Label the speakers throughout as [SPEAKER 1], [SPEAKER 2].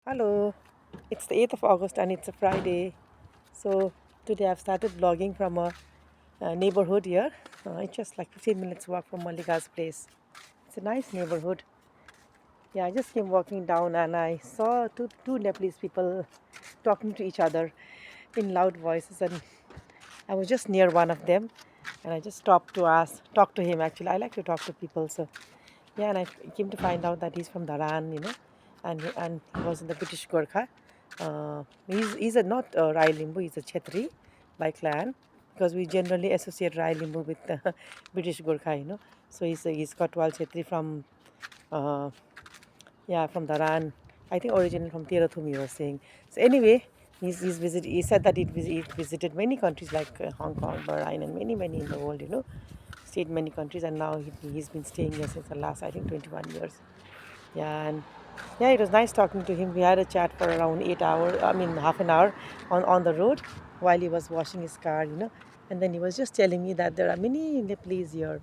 [SPEAKER 1] Hello, it's the 8th of August and it's a Friday. So today I've started vlogging from a neighborhood here. It's just like 15 minutes walk from Malika's place. It's a nice neighborhood. Yeah, I just came walking down and I saw two Nepalese people talking to each other in loud voices, and I was just near one of them and I just stopped to talk to him. Actually, I like to talk to people, so yeah, and I came to find out that he's from Dharan, and he was in the British Gorkha. He's a not Rai Limbu, he's a Chetri by clan, because we generally associate Rai Limbu with the British Gorkha. So he's Kotwal Chetri from uh, yeah, from Dharan. I think originally from Tirathum, you were saying. So anyway, he said that he visited many countries like Hong Kong, Bahrain, and many in the world. Stayed many countries, and now he's been staying here since the last, I think, 21 years. Yeah, and yeah, it was nice talking to him. We had a chat for around 8 hours. I mean, half an hour on the road while he was washing his car. And then he was just telling me that there are many Nepalese here.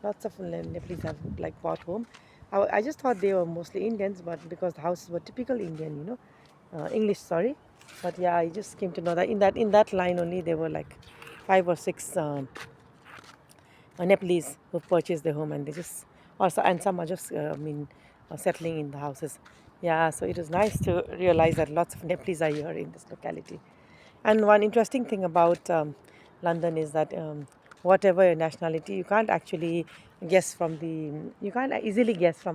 [SPEAKER 1] Lots of Nepalese have like bought home. I just thought they were mostly Indians, but because the houses were typical Indian, English, sorry. But yeah, I just came to know that in that line only there were like five or six Nepalese who purchased their home, and they just also, and some are just settling in the houses. Yeah, so it was nice to realize that lots of Nepalese are here in this locality. And one interesting thing about London is that whatever your nationality, you can't easily guess from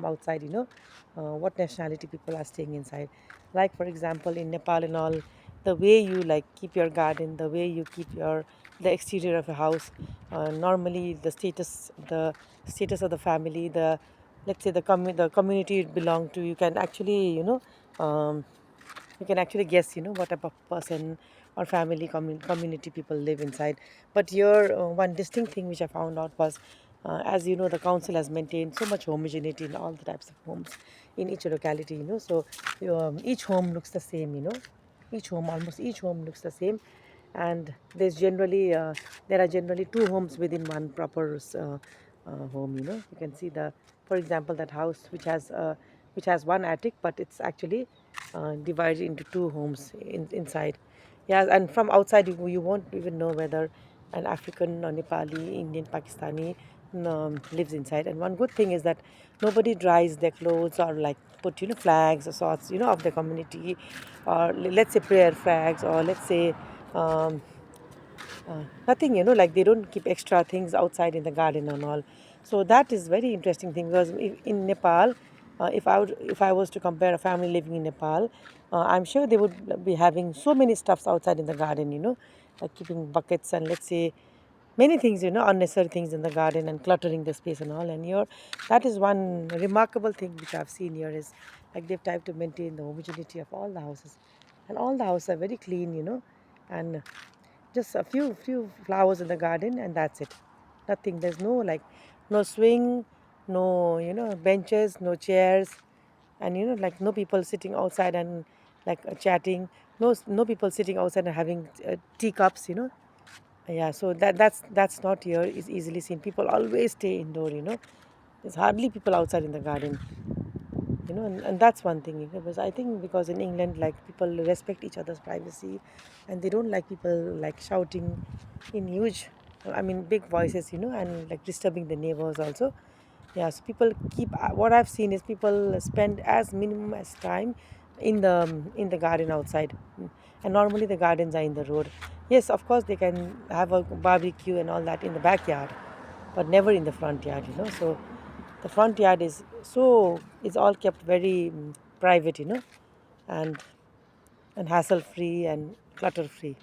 [SPEAKER 1] outside, what nationality people are staying inside. Like for example, in Nepal and all, the way you like keep your garden, the way you keep the exterior of a house, normally the status of the family, the let's say the community you belong to, um, you can actually guess, what type of person or family community people live inside. But here, one distinct thing which I found out was, as you know, the council has maintained so much homogeneity in all the types of homes in each locality. So each home looks the same. Almost each home looks the same, and there are generally two homes within one proper home. You can see for example, that house which has one attic, but it's actually divided into two homes inside. Yeah, and from outside you won't even know whether an African or Nepali, Indian, Pakistani lives inside. And one good thing is that nobody dries their clothes or like put flags or sorts of the community, or let's say prayer flags, or let's say um, nothing, like they don't keep extra things outside in the garden and all. So that is very interesting thing, because in Nepal, if I was to compare a family living in Nepal, I'm sure they would be having so many stuffs outside in the garden, like keeping buckets and let's say many things, unnecessary things in the garden and cluttering the space and all. And here, that is one remarkable thing which I've seen here, is like they've tried to maintain the homogeneity of all the houses, and all the houses are very clean, and just a few flowers in the garden, and that's it. Nothing. There's no swing, no benches, no chairs, and like no people sitting outside and like chatting. No people sitting outside and having teacups. Yeah, so that's not here. Is easily seen. People always stay indoor. There's hardly people outside in the garden. And that's one thing, because I think because in England, like, people respect each other's privacy, and they don't like people like shouting in big voices, and like disturbing the neighbors also. Yeah, so people what I've seen is people spend as minimum as time in the garden outside. And normally the gardens are in the road. Yes, of course they can have a barbecue and all that in the backyard, but never in the front yard. So the front yard is all kept very private, and hassle free and clutter free.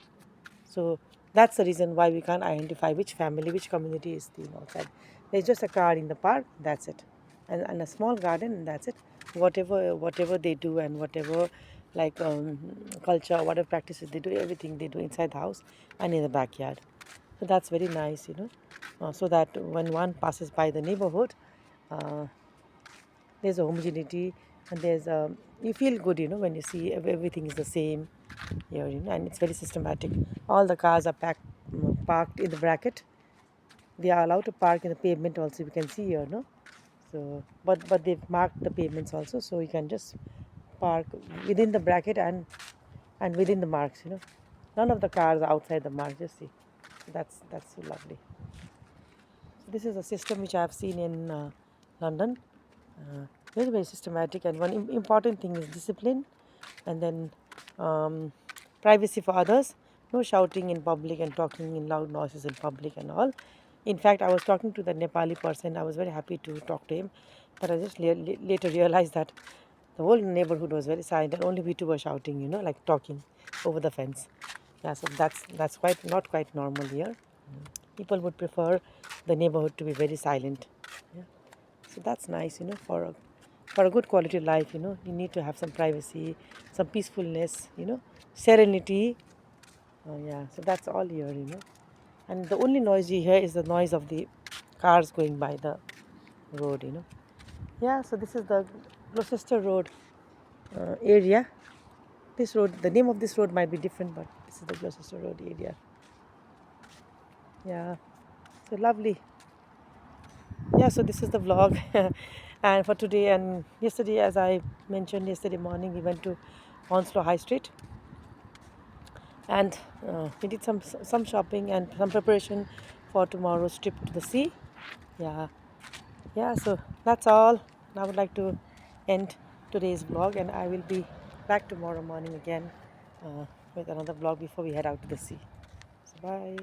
[SPEAKER 1] So that's the reason why we can't identify which family, which community is staying outside. There's just a car in the park, that's it, and a small garden, and that's it. Whatever they do, and whatever like culture, whatever practices they do, everything they do inside the house and in the backyard. So that's very nice, so that when one passes by the neighborhood, uh, there's a homogeneity, and you feel good, when you see everything is the same here, and it's very systematic. All the cars are parked in the bracket. They are allowed to park in the pavement also, you can see here, no? So but they've marked the pavements also, so you can just park within the bracket and within the marks. None of the cars are outside the mark. Just see, that's so lovely. So this is a system which I have seen in London. Very very systematic, and one important thing is discipline, and then um, privacy for others. No shouting in public and talking in loud noises in public and all. In fact, I was talking to the Nepali person. I was very happy to talk to him, but I just later realized that the whole neighborhood was very silent, and only we two were shouting, like talking over the fence. Yeah, so that's quite not quite normal here. People would prefer the neighborhood to be very silent. Yeah. So that's nice, for a good quality life, you need to have some privacy, some peacefulness, serenity. Yeah, so that's all here. And the only noise you hear is the noise of the cars going by the road. Yeah, so this is the Gloucester Road area. This road, the name of this road might be different, but this is the Gloucester Road area. Yeah, so lovely. Yeah, so this is the vlog and for today and yesterday, as I mentioned yesterday morning, we went to Onslow High Street, and we did some shopping and some preparation for tomorrow's trip to the sea. Yeah, yeah, so that's all. I would like to end today's vlog, and I will be back tomorrow morning again uh, with another vlog before we head out to the sea. So bye.